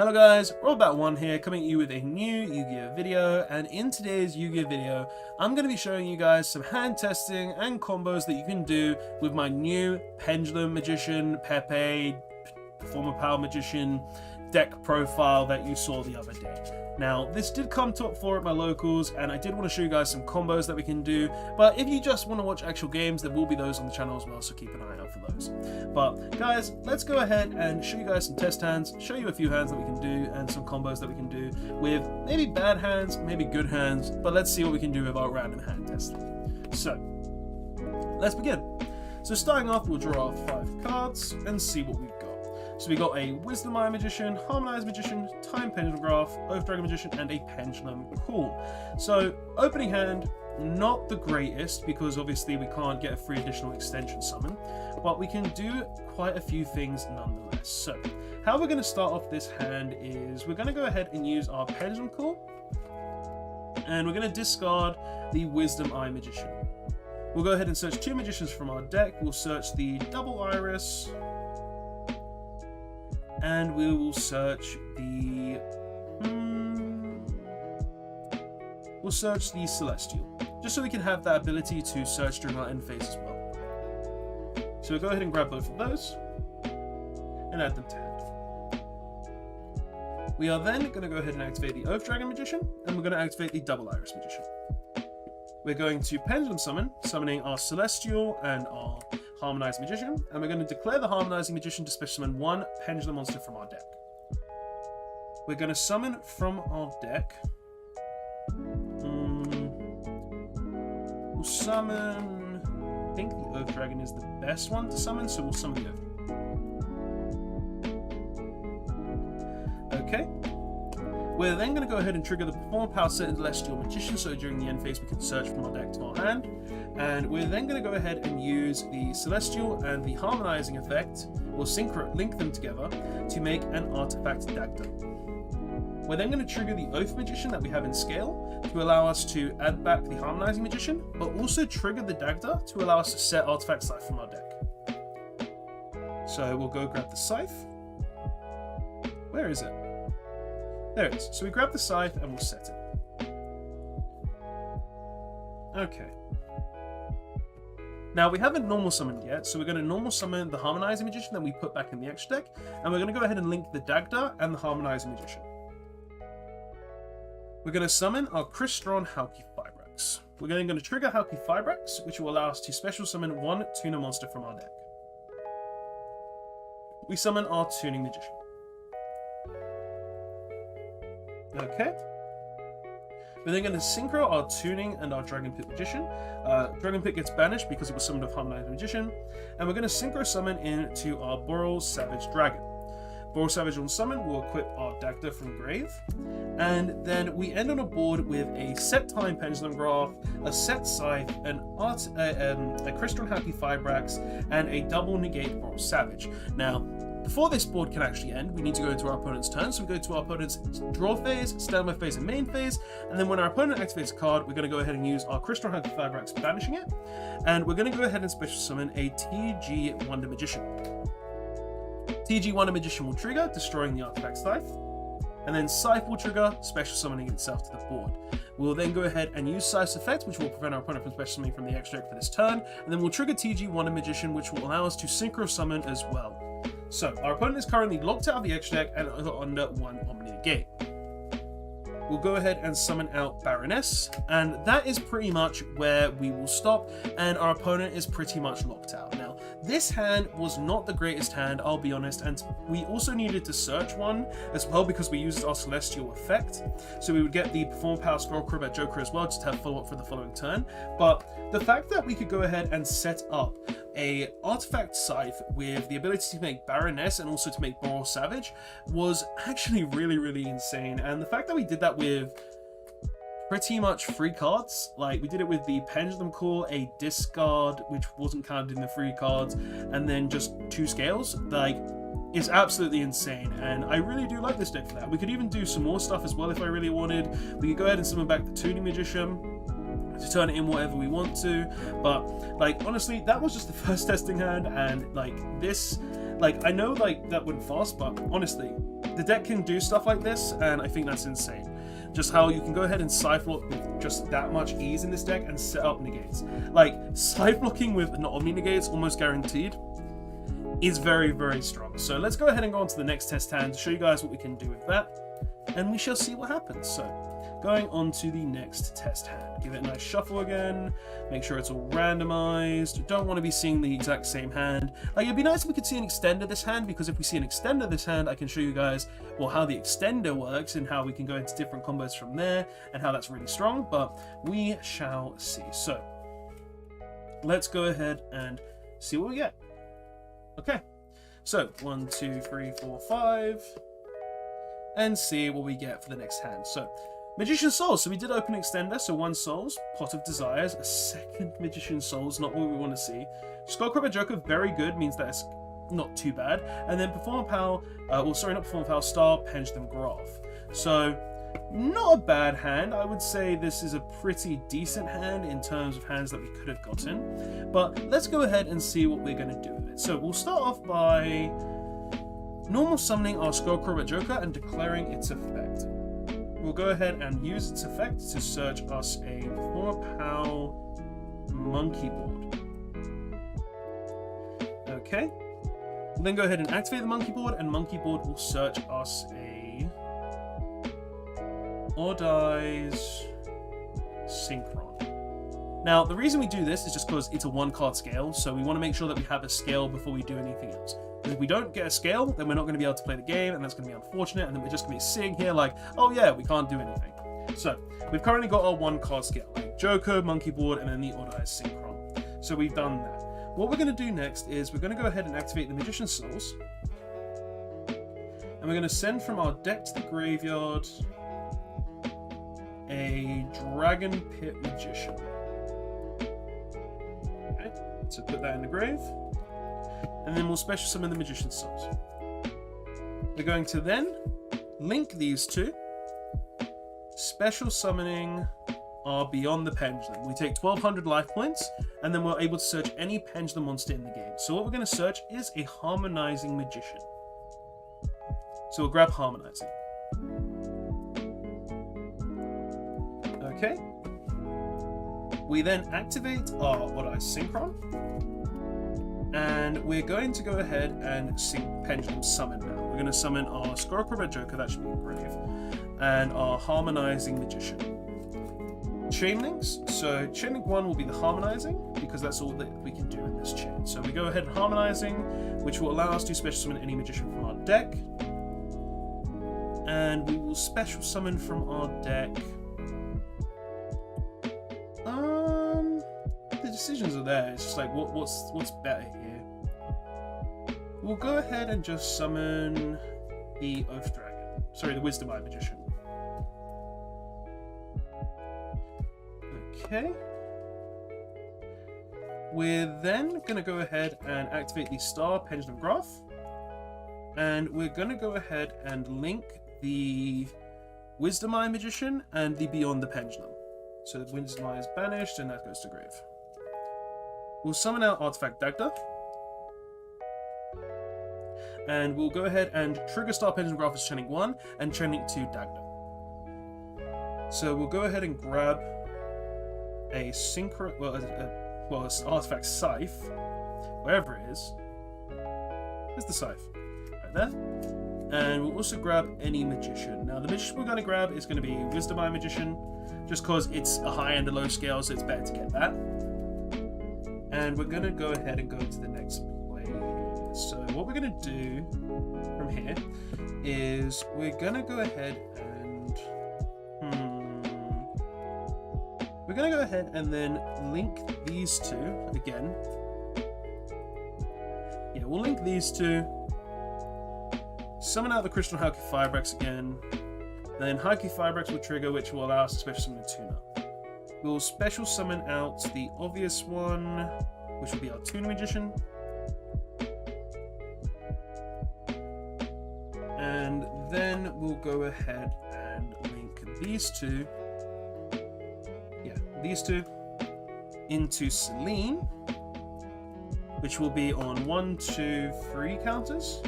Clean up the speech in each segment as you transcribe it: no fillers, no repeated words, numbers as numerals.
Hello guys, Robot1 here, coming at you with a new Yu-Gi-Oh video, and in today's Yu-Gi-Oh video, I'm going to be showing you guys some hand testing and combos that you can do with my new Pendulum Magician, Pepe, Performapal Magician deck profile that you saw the other day. Now, this did come top 4 at my locals, and I did want to show you guys some combos that we can do, but if you just want to watch actual games, there will be those on the channel as well, so keep an eye out for those. But guys, let's go ahead and show you guys some test hands, show you a few hands that we can do, and some combos that we can do with maybe bad hands, maybe good hands, but let's see what we can do with our random hand testing. So, let's begin. So starting off, we'll draw our 5 cards and see what we've got. So we got a Wisdom Eye Magician, Harmonized Magician, Time Pendulum Graph, Oath Dragon Magician, and a Pendulum Call. So opening hand, not the greatest, because obviously we can't get a free additional extension summon, but we can do quite a few things nonetheless. So how we're going to start off this hand is we're going to go ahead and use our Pendulum Call, and we're going to discard the Wisdom Eye Magician. We'll go ahead and search 2 magicians from our deck. We'll search the Double Iris, and we will search the Celestial, just so we can have that ability to search during our end phase as well. So we'll go ahead and grab both of those and add them to hand. We are then going to go ahead and activate the Oath Dragon Magician, and we're going to activate the Double Iris Magician. We're going to Pendulum Summon, summoning our Celestial and our Harmonized Magician, and we're going to declare the Harmonizing Magician to special summon 1 Pendulum monster from our deck. We're going to summon from our deck. We'll summon. I think the Oath Dragon is the best one to summon, so we'll summon the Oath. Okay. We're then going to go ahead and trigger the Performapal Celestial Magician, so during the end phase we can search from our deck to our hand. And we're then going to go ahead and use the Celestial and the Harmonizing effect, or link them together, to make an Artifact Dagda. We're then going to trigger the Oath Magician that we have in scale to allow us to add back the Harmonizing Magician, but also trigger the Dagda to allow us to set Artifact Scythe from our deck. So we'll go grab the Scythe. Where is it? There it is. So we grab the Scythe and we'll set it. Okay. Now we haven't normal summoned yet, so we're going to normal summon the Harmonizing Magician that we put back in the extra deck, and we're going to go ahead and link the Dagda and the Harmonizing Magician. We're going to summon our Crystron Halki Fibrax. We're going to trigger Halki Fibrax, which will allow us to special summon 1 Tuner monster from our deck. We summon our Tuning Magician. Okay. We're then going to synchro our Tuning and our Dragon Pit Magician. Dragon Pit gets banished because it was summoned with Harmonized Magician. And we're going to synchro summon into our Boral Savage Dragon. Boral Savage on summon will equip our Dagda from Grave. And then we end on a board with a set Time Pendulum Graph, a set Scythe, a Crystron Happy Fibrax, and a double negate Boral Savage. Now, before this board can actually end, we need to go into our opponent's turn. So we go to our opponent's draw phase, standby phase, and main phase. And then when our opponent activates a card, we're going to go ahead and use our Crystron Happy Fibrax, banishing it. And we're going to go ahead and special summon a TG Wonder Magician. TG Wonder Magician will trigger, destroying the Artifact Scythe. And then Scythe will trigger, special summoning itself to the board. We'll then go ahead and use Scythe's effect, which will prevent our opponent from special summoning from the extra deck for this turn. And then we'll trigger TG Wonder Magician, which will allow us to synchro summon as well. So, our opponent is currently locked out of the extra deck and under 1 Omni Negate. We'll go ahead and summon out Baroness, and that is pretty much where we will stop, and our opponent is pretty much locked out. Now, this hand was not the greatest hand, I'll be honest, and we also needed to search one as well because we used our Celestial effect. So we would get the Performapal Scroll Crib Joker as well, just to have follow-up for the following turn. But the fact that we could go ahead and set up a Artifact Scythe with the ability to make Baroness and also to make Boral Savage was actually really insane. And the fact that we did that with pretty much 3 cards, like we did it with the Pendulum Call, a discard which wasn't counted in the 3 cards, and then just 2 scales, like, is absolutely insane. And I really do like this deck for that. We could even do some more stuff as well if I really wanted. We could go ahead and summon back the Tuning Magician to turn it in whatever we want to, but like honestly, that was just the first testing hand, and like this Like, I know, like, that went fast, but honestly, the deck can do stuff like this, and I think that's insane. Just how you can go ahead and side block with just that much ease in this deck and set up negates. Like, side blocking with not omni negates, almost guaranteed, is very, very strong. So let's go ahead and go on to the next test hand to show you guys what we can do with that, and we shall see what happens. So, going on to the next test hand. Give it a nice shuffle again, make sure it's all randomized. Don't want to be seeing the exact same hand. Like, it'd be nice if we could see an extender this hand, because if we see an extender this hand, I can show you guys, well, how the extender works and how we can go into different combos from there and how that's really strong, but we shall see. So, let's go ahead and see what we get. Okay, so 1, 2, 3, 4, 5, and see what we get for the next hand. So, Magician Souls, so we did open extender, so 1 Souls, Pot of Desires, a second Magician Souls, not what we want to see. Skullcrabber Joker, very good, means that it's not too bad. And then Performapal, well, sorry, not Performapal, Star Pendulum Graph. So, not a bad hand. I would say this is a pretty decent hand in terms of hands that we could have gotten. But let's go ahead and see what we're going to do with it. So, we'll start off by normal summoning our Skullcrabber Joker and declaring its effect. We'll go ahead and use its effect to search us a Performapal monkey board. Okay. We'll then go ahead and activate the monkey board, and monkey board will search us a Odd Eyes Synchron. Now, the reason we do this is just because it's a 1-card scale, so we want to make sure that we have a scale before we do anything else. If we don't get a scale, then we're not going to be able to play the game, and that's going to be unfortunate, and then we're just going to be sitting here like, oh yeah, we can't do anything. So, we've currently got our 1-card scale, like Joker, Monkey Board, and then the Odd Eyes Synchron. So we've done that. What we're going to do next is we're going to go ahead and activate the Magician Souls, and we're going to send from our deck to the graveyard a Dragon Pit Magician. Okay, so put that in the grave. And then we'll special summon the Magician Souls. We're going to then link these two, special summoning our Beyond the Pendulum. We take 1200 life points, and then we're able to search any pendulum monster in the game. So what we're going to search is a Harmonizing Magician. So we'll grab Harmonizing. Okay. We then activate our Odd Eyes Synchron. And we're going to go ahead and Pendulum Summon now. We're going to summon our Skullcrabber Joker, that should be brave, and our Harmonizing Magician. Chain links. So chain link 1 will be the Harmonizing, because that's all that we can do in this chain. So we go ahead and Harmonizing, which will allow us to special summon any magician from our deck. And we will special summon from our deck. The decisions are there. It's just like what's better here. We'll go ahead and just summon the Oath Dragon. Sorry, the Wisdom Eye Magician. Okay. We're then going to go ahead and activate the Star Pendulum Graph. And we're going to go ahead and link the Wisdom Eye Magician and the Beyond the Pendulum. So the Wisdom Eye is banished and that goes to grave. We'll summon out Artifact Dagda. And we'll go ahead and trigger Star Pendulum Graph as Chain 1 and Chain 2 Dagda. So we'll go ahead and grab a Synchro, well, it's Artifact Scythe, wherever it is. There's the Scythe, right there. And we'll also grab any Magician. Now the Magician we're going to grab is going to be Wisdom Eye Magician, just because it's a high and a low scale, so it's better to get that. And we're going to go ahead and go to the next play. So what we're going to do from here is we're going to go ahead and we're going to go ahead and then link these two again. Yeah, we'll link these two. Summon out the Crystal Haiku Firebrex again. Then Haiku Firebrex will trigger, which will allow us to special summon a Tuna. We'll special summon out the obvious one, which will be our Tuna Magician. And then we'll go ahead and link these two. Yeah, these two into Celine. which will be on 1, 2, 3 counters.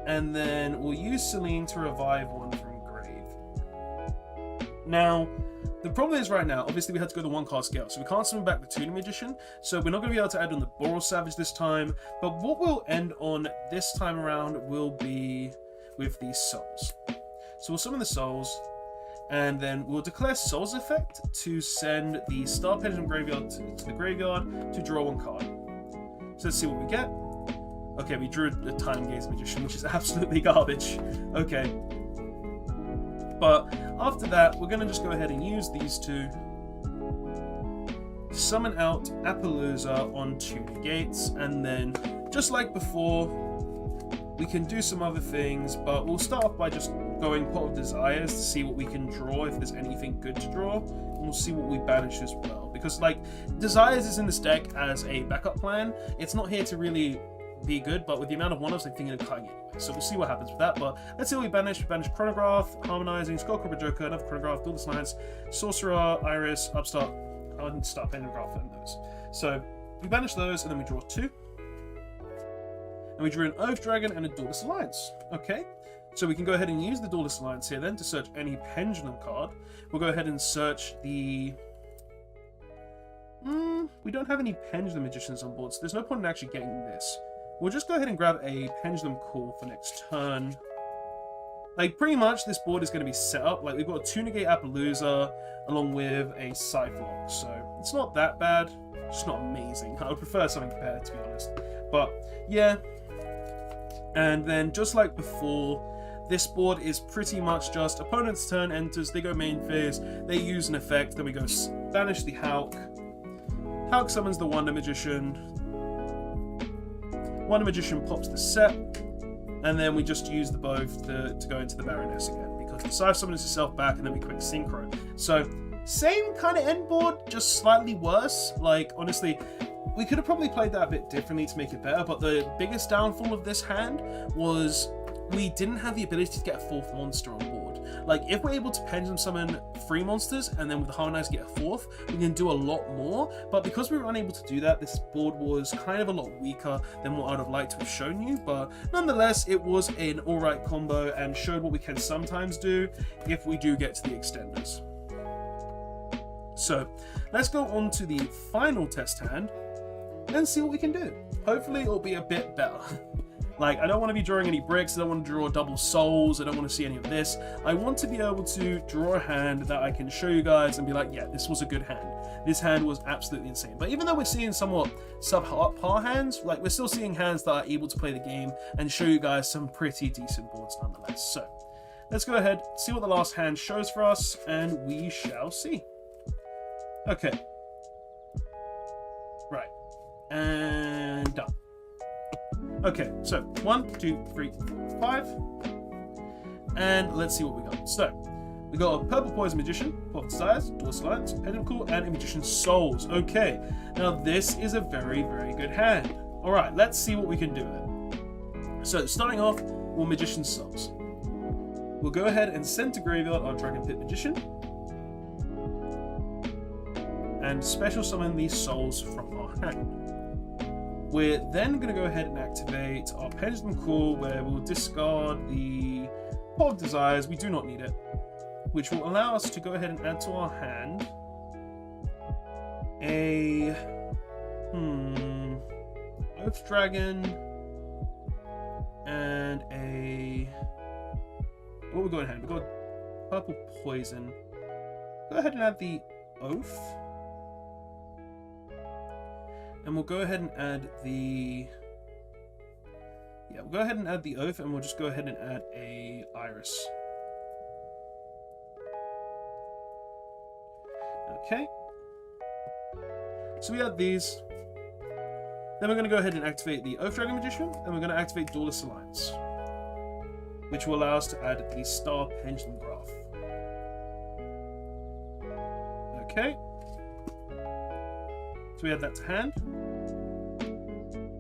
And then we'll use Celine to revive one from grave. Now, the problem is right now, obviously we had to go the 1-card scale, so we can't summon back the Tuning Magician, so we're not going to be able to add on the Boral Savage this time, but what we'll end on this time around will be with these souls. So we'll summon the souls, and then we'll declare Souls Effect to send the Star Pendulum Graveyard to the graveyard to draw 1 card. So let's see what we get. Okay, we drew the Time Gaze Magician, which is absolutely garbage. Okay. But after that, we're going to just go ahead and use these two. Summon out Appaloosa on 2 negates, and then, just like before, we can do some other things, but we'll start off by just going Pot of Desires to see what we can draw, if there's anything good to draw, and we'll see what we banish as well. Because, like, Desires is in this deck as a backup plan. It's not here to really be good, but with the amount of one-offs, I think it'll cutting anyway. So we'll see what happens with that. But let's see what we banish. We banish Chronograph, Harmonizing, Skullcrupper Joker, another Chronograph, Duelist Alliance, Sorcerer, Iris, Upstart, and Start Pentagraph, and those. So we banish those, and then we draw 2. And we drew an Oath Dragon and a Duelist Alliance. Okay, so we can go ahead and use the Duelist Alliance here then to search any Pendulum card. We'll go ahead and search the... we don't have any Pendulum Magicians on board, so there's no point in actually getting this. We'll just go ahead and grab a Pendulum Call for next turn. Like, pretty much this board is going to be set up. Like, we've got a 2-negate Appaloosa along with a Cyclops, so it's not that bad. It's not amazing. I would prefer something better, to be honest. But, yeah. And then, just like before, this board is pretty much just opponent's turn enters, they go main phase, they use an effect, then we go banish the Hulk. Hulk summons the Wonder Magician. Wonder Magician pops the set, and then we just use the both to go into the Baroness again, because the Scythe summons itself back, and then we quick Synchro. So, same kind of end board, just slightly worse. Like, honestly, we could have probably played that a bit differently to make it better, but the biggest downfall of this hand was we didn't have the ability to get a 4th monster on board. Like, if we're able to Pendulum summon 3 monsters, and then with the Harmonize get a 4th, we can do a lot more, but because we were unable to do that, this board was kind of a lot weaker than what I'd have liked to have shown you, but nonetheless, it was an alright combo, and showed what we can sometimes do if we do get to the extenders. So, let's go on to the final test hand, and see what we can do. Hopefully, it'll be a bit better. Like, I don't want to be drawing any bricks, I don't want to draw double souls, I don't want to see any of this. I want to be able to draw a hand that I can show you guys and be like, yeah, this was a good hand. This hand was absolutely insane. But even though we're seeing somewhat subpar hands, like, we're still seeing hands that are able to play the game and show you guys some pretty decent boards nonetheless. So, let's go ahead, see what the last hand shows for us, and we shall see. Okay. Right. And done. Okay, so 1, 2, 3, 4, 5. And let's see what we got. So, we got a Purple Poison Magician, Pot of Desires, Duelist Alliance, Pendulum Call, and a Magician's Souls. Okay, now this is a very, very good hand. Alright, let's see what we can do with it. So, starting off, we'll Magician's Souls. We'll go ahead and send to graveyard our Dragon Pit Magician. And special summon these souls from our hand. We're then going to go ahead and activate our Pendulum Call, where we'll discard the Pot of Desires, we do not need it, which will allow us to go ahead and add to our hand a Oath Dragon and a... what we got in hand? We got Purple Poison. Go ahead and add the Oath. And we'll go ahead and add the... yeah, we'll go ahead and add the Oath, and we'll just go ahead and add a Iris. Okay. So we add these. Then we're going to go ahead and activate the Oath Dragon Magician, and we're going to activate Duelist Alliance, which will allow us to add the Star Pendulum Graph. Okay. So we add that to hand.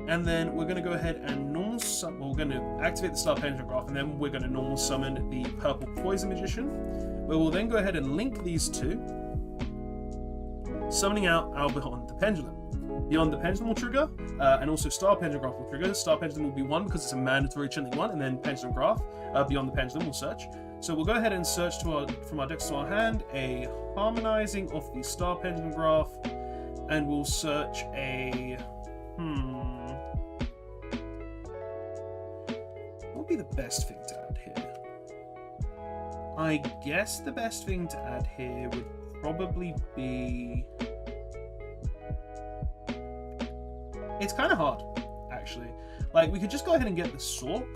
And then we're going to go ahead and normal summon, we're going to activate the Star Pendulum Graph, and then we're going to normal summon the Purple Poison Magician, where we'll then go ahead and link these two, summoning out Albihon the Pendulum. Beyond the Pendulum will trigger, and also Star Pendulum Graph will trigger. Star Pendulum will be 1 because it's a mandatory channeling 1, and then Pendulum Graph, Beyond the Pendulum will search. So we'll go ahead and search from our decks to our hand a harmonizing of the Star Pendulum Graph, and we'll search a what would be the best thing to add here? I guess the best thing to add here would probably be... It's kind of hard, actually. Like, we could just go ahead and get the Sork,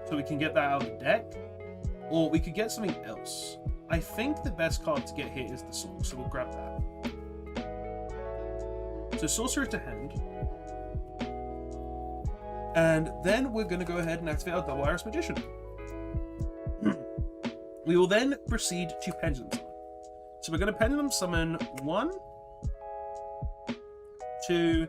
so we can get that out of the deck, or we could get something else. I think the best card to get here is the Sork, so we'll grab that. So Sorcerer to hand. And then we're going to go ahead and activate our Double Iris Magician. We will then proceed to Pendulum Summon. So we're going to Pendulum Summon 1, 2,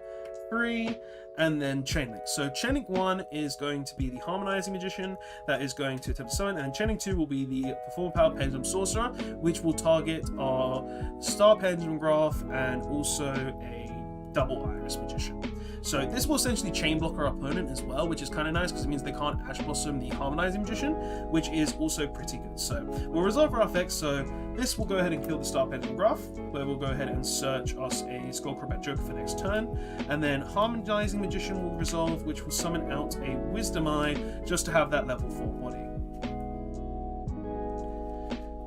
3, and then Chain Link. So Chain Link 1 is going to be the Harmonizing Magician that is going to attempt to summon, and then Chain Link 2 will be the Performapal Pendulum Sorcerer, which will target our Star Pendulum Graph and also a Double Iris Magician. So this will essentially chain block our opponent as well, which is kind of nice because it means they can't Ash Blossom the Harmonizing Magician, which is also pretty good. So we'll resolve our effects. So this will go ahead and kill the Star Pendulum Graph, where we'll go ahead and search us a Skullcrobat Joker for next turn. And then Harmonizing Magician will resolve, which will summon out a Wisdom Eye just to have that level 4 body.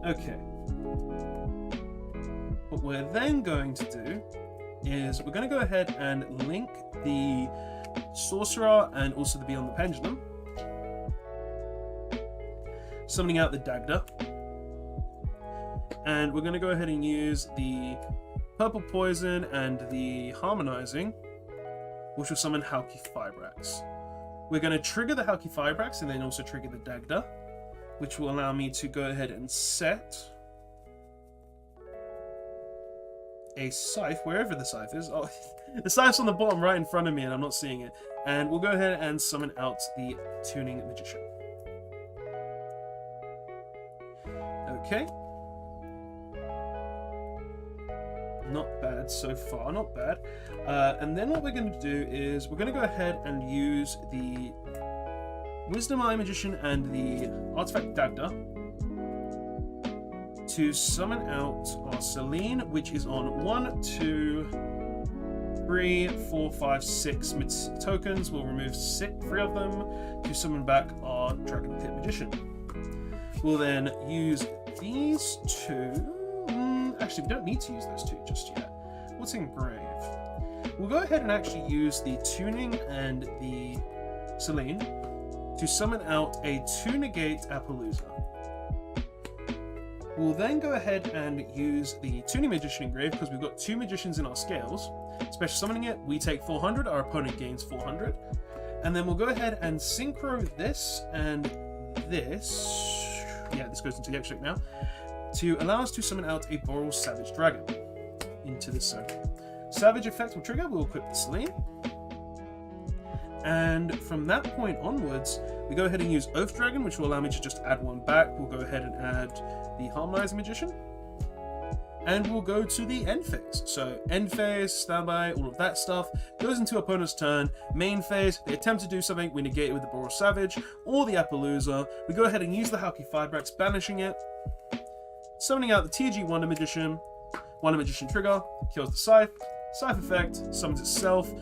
Okay. What we're then going to do is we're going to go ahead and link the Sorcerer and also the Beyond the Pendulum, summoning out the Dagda, and we're going to go ahead and use the Purple Poison and the Harmonizing, which will summon Halki Fibrax. We're going to trigger the Halki Fibrax and then also trigger the Dagda, which will allow me to go ahead and set a Scythe, wherever the Scythe is. Oh, the Scythe's on the bottom right in front of me and I'm not seeing it. And we'll go ahead and summon out the Tuning Magician. Okay. Not bad so far, not bad. And then what we're going to do is we're going to go ahead and use the Wisdom Eye Magician and the Artifact Dagda to summon out our Selene, which is on 1, 2, 3, 4, 5, 6 tokens. We'll remove 3 of them to summon back our Dragon Pit Magician. We'll then use these 2. Actually, we don't need to use those 2 just yet. What's Engrave? We'll go ahead and actually use the Tuning and the Selene to summon out a 2-negate Appaloosa. We'll then go ahead and use the Tuning Magician Engrave because we've got 2 Magicians in our scales. Special summoning it, we take 400, our opponent gains 400. And then we'll go ahead and synchro this and this. Yeah, this goes into the extract now. To allow us to summon out a Boral Savage Dragon into this circle. Savage effect will trigger, we'll equip the Selene. And from that point onwards, we go ahead and use Oath Dragon, which will allow me to just add 1 back. We'll go ahead and add the Harmonizing Magician. And we'll go to the end phase. So end phase, standby, all of that stuff goes into opponent's turn. Main phase, they attempt to do something, we negate it with the Boral Savage or the Appaloosa. We go ahead and use the Halki Fibrax, banishing it, summoning out the TG Wonder Magician. Wonder Magician trigger, kills the Scythe. Scythe effect, summons itself,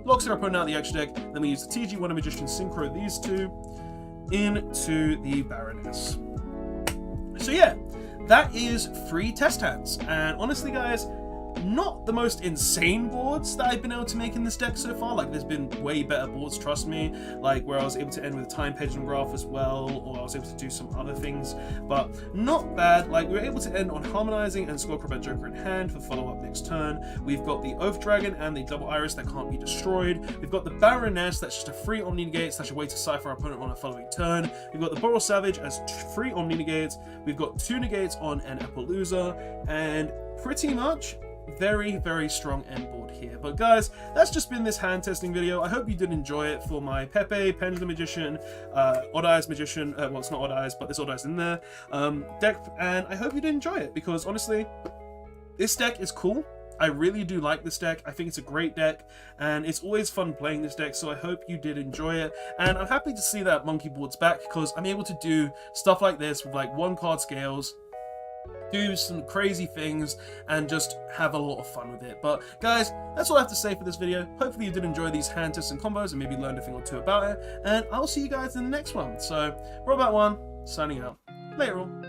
locks our opponent out of the extra deck. Then we use the TG Wonder Magician, synchro these 2 into the Baroness. So yeah, that is 3 test hands, and honestly guys, not the most insane boards that I've been able to make in this deck so far. Like, there's been way better boards, trust me, like where I was able to end with a Time Pendulum Graph as well, or I was able to do some other things, but not bad. Like, we were able to end on Harmonizing and Skullcrobat Joker in hand for follow-up next turn. We've got the Oath Dragon and the Double Iris that can't be destroyed. We've got the Baroness, that's just a free Omni Negate, slash a way to cipher our opponent on a following turn. We've got the Boral Savage as free Omni Negates. We've got 2 Negates on an Appaloosa, and pretty much very, very strong end board here. But guys, that's just been this hand testing video. I hope you did enjoy it for my Pepe, Pendulum Magician, Odd Eyes Magician, well, it's not Odd Eyes, but there's Odd Eyes in there, deck, and I hope you did enjoy it, because honestly, this deck is cool. I really do like this deck. I think it's a great deck, and it's always fun playing this deck, so I hope you did enjoy it. And I'm happy to see that Monkey Board's back, because I'm able to do stuff like this with like 1-card scales, do some crazy things, and just have a lot of fun with it. But guys, that's all I have to say for this video. Hopefully you did enjoy these hand tests and combos and maybe learned a thing or two about it, and I'll see you guys in the next one. So, Robot1, signing out. Later all.